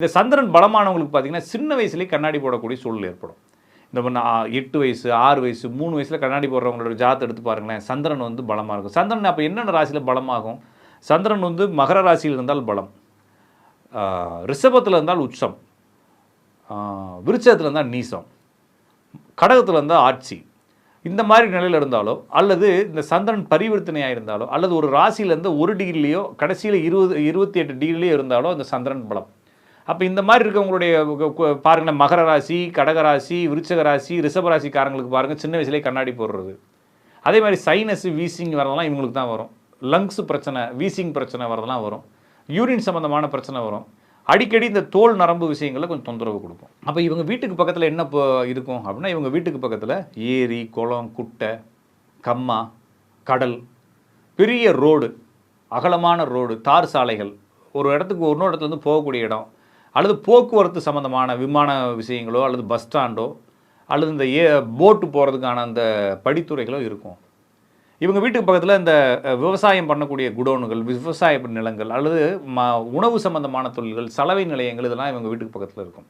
இந்த சந்திரன் பலமானவங்களுக்கு பார்த்தீங்கன்னா சின்ன வயசுலேயே கண்ணாடி போடக்கூடிய சூழல் ஏற்படும். இந்த 8 வயசு 6 வயசு 3 வயசில் கண்ணாடி போடுறவங்களோட ஜாதத்தை எடுத்து பாருங்களேன். சந்திரன் வந்து பலமாக இருக்கும். சந்திரன் அப்போ என்னென்ன ராசியில் பலமாகும்? சந்திரன் வந்து மகர ராசியில் இருந்தால் பலம், ரிஷபத்தில் இருந்தால் உச்சம், விருச்சகத்தில் இருந்தால் நீசம், கடகத்தில் இருந்தால் ஆட்சி. இந்த மாதிரி நிலையில் இருந்தாலோ அல்லது இந்த சந்திரன் பரிவர்த்தனையாக இருந்தாலோ அல்லது ஒரு ராசியிலேருந்து 1 டிகிரிலேயோ கடைசியில் 28 டிகிரிலேயோ இருந்தாலோ இந்த சந்திரன் பலம். அப்போ இந்த மாதிரி இருக்கவங்களுடைய பாருங்களேன், மகர ராசி, கடகராசி, விருச்சக ராசி, ரிஷபராசிக்காரங்களுக்கு பாருங்கள் சின்ன வயசுலேயே கண்ணாடி போடுறது. அதே மாதிரி சைனஸ் வீசிங் வரதெல்லாம் இவங்களுக்கு தான் வரும். லங்ஸ் பிரச்சனை, வீசிங் பிரச்சனை வரதெல்லாம் வரும். யூரின் சம்மந்தமான பிரச்சனை வரும். அடிக்கடி இந்த தோல் நரம்பு விஷயங்களில் கொஞ்சம் தொந்தரவு கொடுக்கும். அப்போ இவங்க வீட்டுக்கு பக்கத்தில் என்ன இருக்கும் அப்படின்னா, இவங்க வீட்டுக்கு பக்கத்தில் ஏரி, குளம், குட்டை, கம்மா, கடல், பெரிய ரோடு, அகலமான ரோடு, தார் சாலைகள், ஒரு இடத்துக்கு இன்னொரு இடத்துலேருந்து போகக்கூடிய இடம், அல்லது போக்குவரத்து சம்மந்தமான விமான விஷயங்களோ அல்லது பஸ் ஸ்டாண்டோ அல்லது இந்த போட்டு போகிறதுக்கான அந்த படித்துறைகளோ இருக்கும். இவங்க வீட்டுக்கு பக்கத்தில் இந்த விவசாயம் பண்ணக்கூடிய குடோனுகள், விவசாய நிலங்கள் அல்லது உணவு சம்பந்தமான தொழில்கள், சலவை நிலையங்கள் இதெல்லாம் இவங்க வீட்டுக்கு பக்கத்தில் இருக்கும்.